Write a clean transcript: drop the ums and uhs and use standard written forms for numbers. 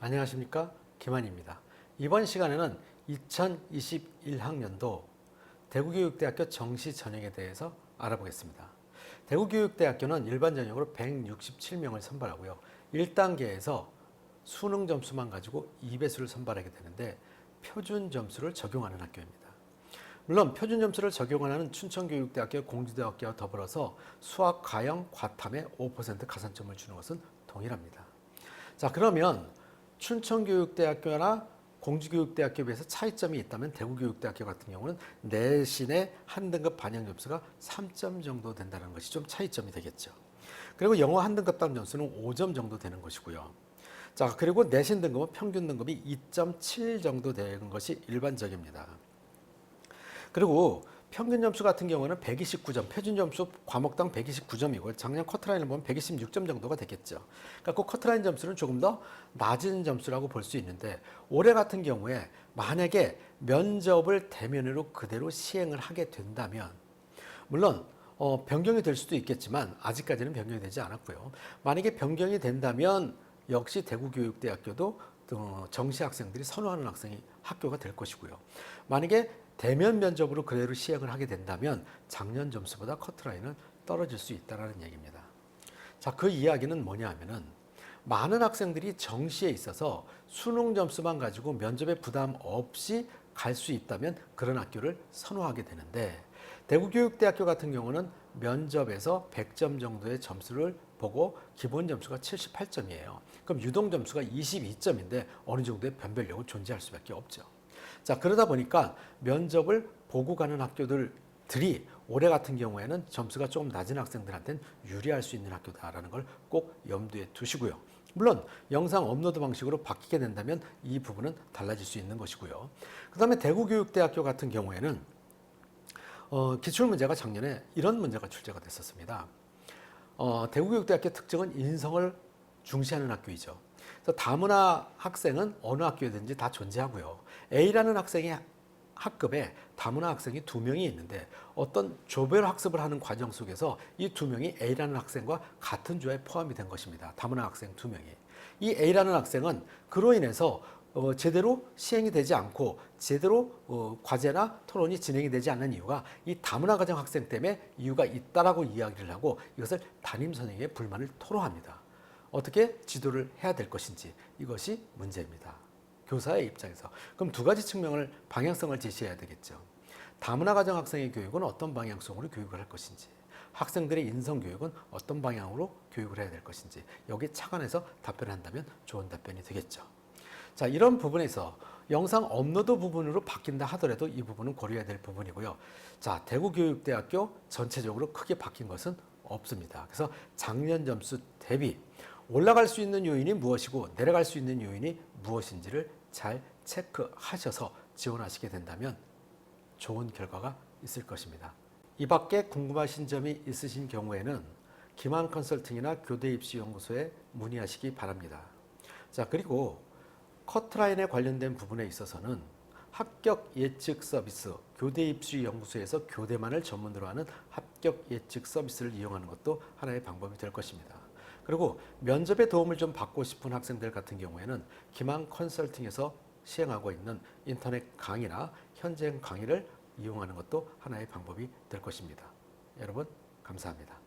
안녕하십니까, 김한입니다. 이번 시간에는 2021학년도 대구교육대학교 정시 전형에 대해서 알아보겠습니다. 대구교육대학교는 일반 전형으로 167명을 선발하고요. 1단계에서 수능 점수만 가지고 2배수를 선발하게 되는데 표준 점수를 적용하는 학교입니다. 물론 표준 점수를 적용하는 춘천교육대학교, 공주대학교와 더불어서 수학, 가형, 과탐에 5% 가산점을 주는 것은 동일합니다. 자, 그러면 춘천교육대학교나 공주교육대학교에 비해서 차이점이 있다면 대구교육대학교 같은 경우는 내신의 한 등급 반영 점수가 3점 정도 된다는 것이 좀 차이점이 되겠죠. 그리고 영어 한 등급당 점수는 5점 정도 되는 것이고요. 자, 그리고 내신 등급은 평균 등급이 2.7 정도 되는 것이 일반적입니다. 그리고 평균 점수 같은 경우는 129점, 표준 점수 과목당 129점이고 작년 커트라인을 보면 126점 정도가 되겠죠. 그러니까 그 커트라인 점수는 조금 더 낮은 점수라고 볼 수 있는데 올해 같은 경우에 만약에 면접을 대면으로 그대로 시행을 하게 된다면 물론 변경이 될 수도 있겠지만 아직까지는 변경이 되지 않았고요. 만약에 변경이 된다면 역시 대구교육대학교도 정시 학생들이 선호하는 학교가 될 것이고요. 만약에 대면 면접으로 그대로 시행을 하게 된다면 작년 점수보다 커트라인은 떨어질 수 있다는 얘기입니다. 자, 그 이야기는 뭐냐 하면은 많은 학생들이 정시에 있어서 수능 점수만 가지고 면접에 부담 없이 갈 수 있다면 그런 학교를 선호하게 되는데 대구교육대학교 같은 경우는 면접에서 100점 정도의 점수를 보고 기본 점수가 78점이에요. 그럼 유동 점수가 22점인데 어느 정도의 변별력은 존재할 수밖에 없죠. 자, 그러다 보니까 면접을 보고 가는 학교들이 올해 같은 경우에는 점수가 조금 낮은 학생들한테는 유리할 수 있는 학교다라는 걸 꼭 염두에 두시고요. 물론 영상 업로드 방식으로 바뀌게 된다면 이 부분은 달라질 수 있는 것이고요. 그 다음에 대구교육대학교 같은 경우에는 기출문제가 작년에 이런 문제가 출제가 됐었습니다. 대구교육대학교 특징은 인성을 중시하는 학교이죠. 그래서 다문화 학생은 어느 학교에든지 다 존재하고요. A라는 학생이 학급에 다문화 학생이 2명이 있는데 어떤 조별 학습을 하는 과정 속에서 이 2명이 A라는 학생과 같은 조에 포함이 된 것입니다. 다문화 학생 2명이. 이 A라는 학생은 그로 인해서 제대로 시행이 되지 않고 제대로 과제나 토론이 진행이 되지 않는 이유가 이 다문화 가정 학생 때문에 이유가 있다라고 이야기를 하고 이것을 담임 선생님의 불만을 토로합니다. 어떻게 지도를 해야 될 것인지 이것이 문제입니다. 교사의 입장에서. 그럼 두 가지 측면을 방향성을 제시해야 되겠죠. 다문화 가정 학생의 교육은 어떤 방향성으로 교육을 할 것인지 학생들의 인성교육은 어떤 방향으로 교육을 해야 될 것인지 여기에 착안해서 답변을 한다면 좋은 답변이 되겠죠. 자, 이런 부분에서 영상 업로드 부분으로 바뀐다 하더라도 이 부분은 고려해야 될 부분이고요. 자, 대구교육대학교 전체적으로 크게 바뀐 것은 없습니다. 그래서 작년 점수 대비 올라갈 수 있는 요인이 무엇이고 내려갈 수 있는 요인이 무엇인지를 잘 체크하셔서 지원하시게 된다면 좋은 결과가 있을 것입니다. 이 밖에 궁금하신 점이 있으신 경우에는 김한 컨설팅이나 교대입시연구소에 문의하시기 바랍니다. 자, 그리고 커트라인에 관련된 부분에 있어서는 합격 예측 서비스, 교대입시연구소에서 교대만을 전문으로 하는 합격 예측 서비스를 이용하는 것도 하나의 방법이 될 것입니다. 그리고 면접에 도움을 좀 받고 싶은 학생들 같은 경우에는 김한 컨설팅에서 시행하고 있는 인터넷 강의나 현장 강의를 이용하는 것도 하나의 방법이 될 것입니다. 여러분, 감사합니다.